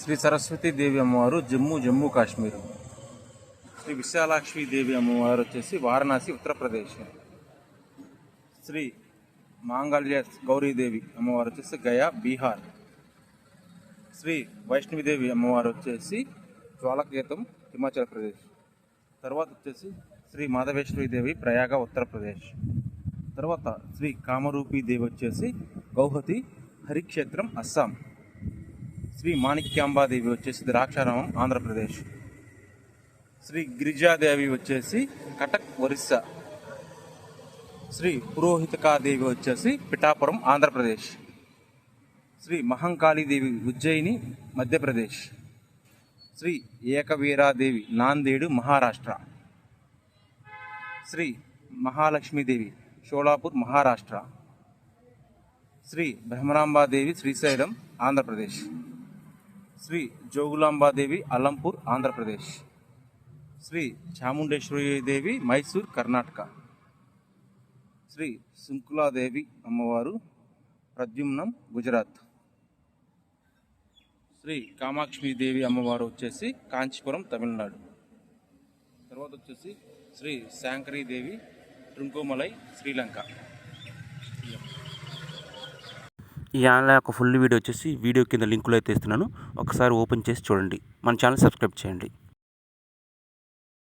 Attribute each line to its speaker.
Speaker 1: శ్రీ సరస్వతీ దేవి అమ్మవారు జమ్మూ కాశ్మీర్. శ్రీ విశాలాక్షి దేవి అమ్మవారు వచ్చేసి వారణాసి ఉత్తరప్రదేశ్. శ్రీ మాంగళ్య గౌరీదేవి అమ్మవారు వచ్చేసి గయా బీహార్. శ్రీ వైష్ణవిదేవి అమ్మవారు వచ్చేసి జ్వాలకేతం హిమాచల్ ప్రదేశ్. తర్వాత వచ్చేసి శ్రీ మాధవేశ్వరి ప్రయాగ ఉత్తరప్రదేశ్. తర్వాత శ్రీ కామరూపీ దేవి వచ్చేసి గౌహతి హరిక్షేత్రం అస్సాం. శ్రీ మాణిక్యాంబాదేవి వచ్చేసి ద్రాక్షారామం ఆంధ్రప్రదేశ్. శ్రీ గిరిజాదేవి వచ్చేసి కటక్ ఒరిస్సా. శ్రీ పురోహితకాదేవి వచ్చేసి పిఠాపురం ఆంధ్రప్రదేశ్. శ్రీ మహంకాళీదేవి ఉజ్జయిని మధ్యప్రదేశ్. శ్రీ ఏకవీరాదేవి నాందేడు మహారాష్ట్ర. శ్రీ మహాలక్ష్మీదేవి షోలాపూర్ మహారాష్ట్ర. శ్రీ భ్రమరాంబాదేవి శ్రీశైలం ఆంధ్రప్రదేశ్. శ్రీ జోగులాంబాదేవి అలంపూర్ ఆంధ్రప్రదేశ్. శ్రీ చాముండేశ్వరీదేవి మైసూర్ కర్ణాటక. శ్రీ సుంకులాదేవి అమ్మవారు ప్రద్యుమ్నం గుజరాత్. శ్రీ కామాక్షిదేవి అమ్మవారు వచ్చేసి కాంచీపురం తమిళనాడు. తర్వాత వచ్చేసి శ్రీ శాంకరీదేవి ట్రుంకోమలై శ్రీలంక.
Speaker 2: ఈ ఆన్లైన్ యొక్క ఫుల్ వీడియో వచ్చేసి వీడియో కింద లింకులో అయితే ఇస్తున్నాను, ఒకసారి ఓపెన్ చేసి చూడండి. మన ఛానల్ సబ్స్క్రైబ్ చేయండి.